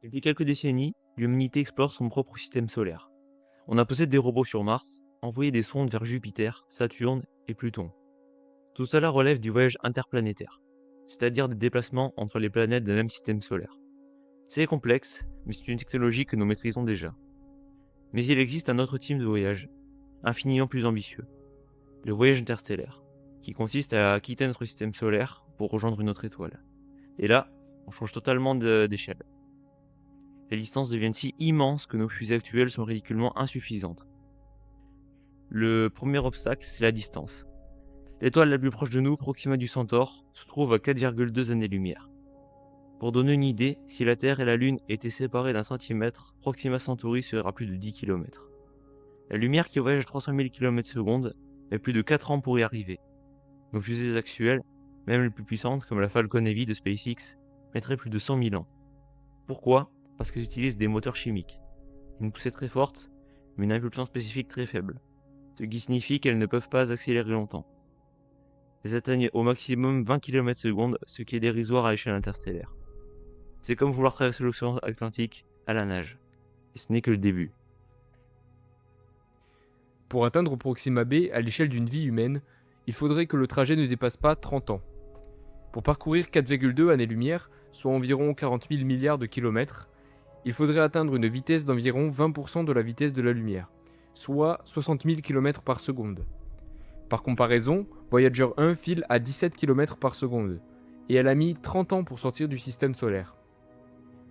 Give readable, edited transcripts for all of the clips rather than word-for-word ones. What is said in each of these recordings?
Depuis quelques décennies, l'humanité explore son propre système solaire. On a posé des robots sur Mars, envoyé des sondes vers Jupiter, Saturne et Pluton. Tout cela relève du voyage interplanétaire, c'est-à-dire des déplacements entre les planètes d'un même système solaire. C'est complexe, mais c'est une technologie que nous maîtrisons déjà. Mais il existe un autre type de voyage, infiniment plus ambitieux, le voyage interstellaire, qui consiste à quitter notre système solaire pour rejoindre une autre étoile. Et là, on change totalement d'échelle. Les distances deviennent si immenses que nos fusées actuelles sont ridiculement insuffisantes. Le premier obstacle, c'est la distance. L'étoile la plus proche de nous, Proxima du Centaure, se trouve à 4,2 années-lumière. Pour donner une idée, si la Terre et la Lune étaient séparées d'un centimètre, Proxima Centauri serait à plus de 10 km. La lumière qui voyage à 300 000 km/s met plus de 4 ans pour y arriver. Nos fusées actuelles, même les plus puissantes comme la Falcon Heavy de SpaceX, mettraient plus de 100 000 ans. Pourquoi ? Parce qu'elles utilisent des moteurs chimiques. Une poussée très forte, mais une impulsion spécifique très faible, ce qui signifie qu'elles ne peuvent pas accélérer longtemps. Elles atteignent au maximum 20 km/s, ce qui est dérisoire à l'échelle interstellaire. C'est comme vouloir traverser l'océan Atlantique à la nage. Et ce n'est que le début. Pour atteindre Proxima b à l'échelle d'une vie humaine, il faudrait que le trajet ne dépasse pas 30 ans. Pour parcourir 4,2 années-lumière, soit environ 40 000 milliards de kilomètres, il faudrait atteindre une vitesse d'environ 20% de la vitesse de la lumière, soit 60 000 km par seconde. Par comparaison, Voyager 1 file à 17 km par seconde, et elle a mis 30 ans pour sortir du système solaire.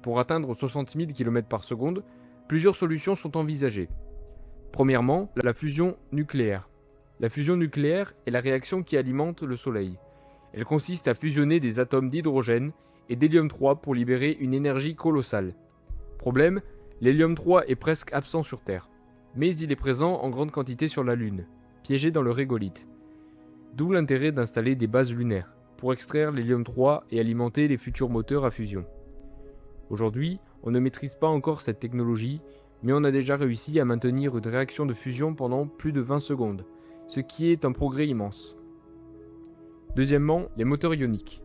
Pour atteindre 60 000 km par seconde, plusieurs solutions sont envisagées. Premièrement, la fusion nucléaire. La fusion nucléaire est la réaction qui alimente le Soleil. Elle consiste à fusionner des atomes d'hydrogène et d'hélium-3 pour libérer une énergie colossale. Problème, l'hélium-3 est presque absent sur Terre, mais il est présent en grande quantité sur la Lune, piégé dans le régolithe. D'où l'intérêt d'installer des bases lunaires, pour extraire l'hélium-3 et alimenter les futurs moteurs à fusion. Aujourd'hui, on ne maîtrise pas encore cette technologie, mais on a déjà réussi à maintenir une réaction de fusion pendant plus de 20 secondes, ce qui est un progrès immense. Deuxièmement, les moteurs ioniques.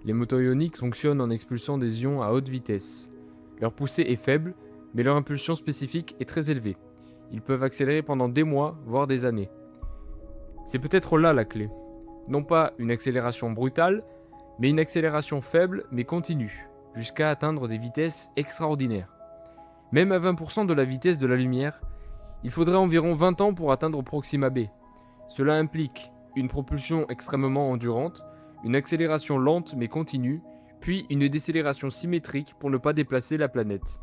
Les moteurs ioniques fonctionnent en expulsant des ions à haute vitesse. Leur poussée est faible, mais leur impulsion spécifique est très élevée. Ils peuvent accélérer pendant des mois, voire des années. C'est peut-être là la clé. Non pas une accélération brutale, mais une accélération faible mais continue, jusqu'à atteindre des vitesses extraordinaires. Même à 20% de la vitesse de la lumière, il faudrait environ 20 ans pour atteindre Proxima b. Cela implique une propulsion extrêmement endurante, une accélération lente mais continue, puis une décélération symétrique pour ne pas déplacer la planète.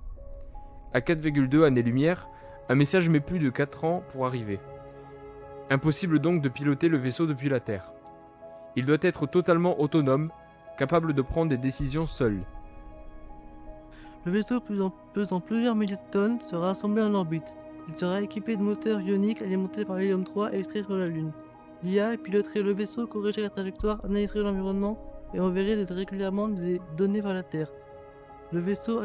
À 4,2 années-lumière, un message met plus de 4 ans pour arriver. Impossible donc de piloter le vaisseau depuis la Terre. Il doit être totalement autonome, capable de prendre des décisions seul. Le vaisseau pesant plusieurs milliers de tonnes sera assemblé en orbite. Il sera équipé de moteurs ioniques alimentés par l'hélium-3 extrait sur la Lune. L'IA piloterait le vaisseau, corrigerait la trajectoire, analyserait l'environnement et enverrait régulièrement des données vers la Terre. Le vaisseau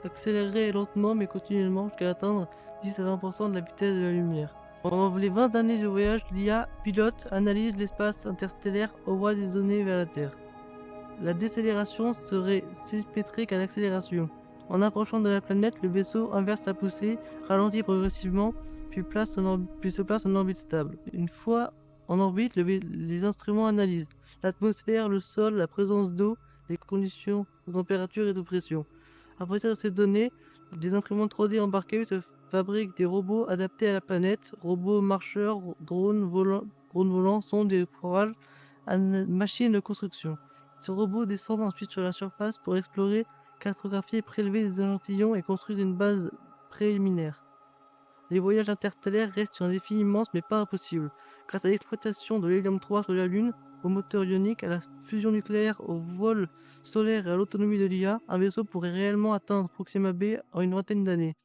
accélérerait lentement mais continuellement jusqu'à atteindre 10 à 20% de la vitesse de la lumière. Pendant les 20 années de voyage, l'IA pilote, analyse l'espace interstellaire, envoie des données vers la Terre. La décélération serait symétrique à l'accélération. En approchant de la planète, le vaisseau inverse sa poussée, ralentit progressivement, puis se place en orbite stable. Une fois en orbite, les instruments analysent l'atmosphère, le sol, la présence d'eau, les conditions de température et de pression. Après ces données, des imprimantes 3D embarquées se fabriquent des robots adaptés à la planète, robots marcheurs, drones volants, sondes et forages, machines de construction. Ces robots descendent ensuite sur la surface pour explorer, cartographier et prélever des échantillons et construire une base préliminaire. Les voyages interstellaires restent un défi immense mais pas impossible. Grâce à l'exploitation de l'hélium-3 sur la Lune, aux moteurs ioniques, à la fusion nucléaire, au vol solaire et à l'autonomie de l'IA, un vaisseau pourrait réellement atteindre Proxima b en une vingtaine d'années.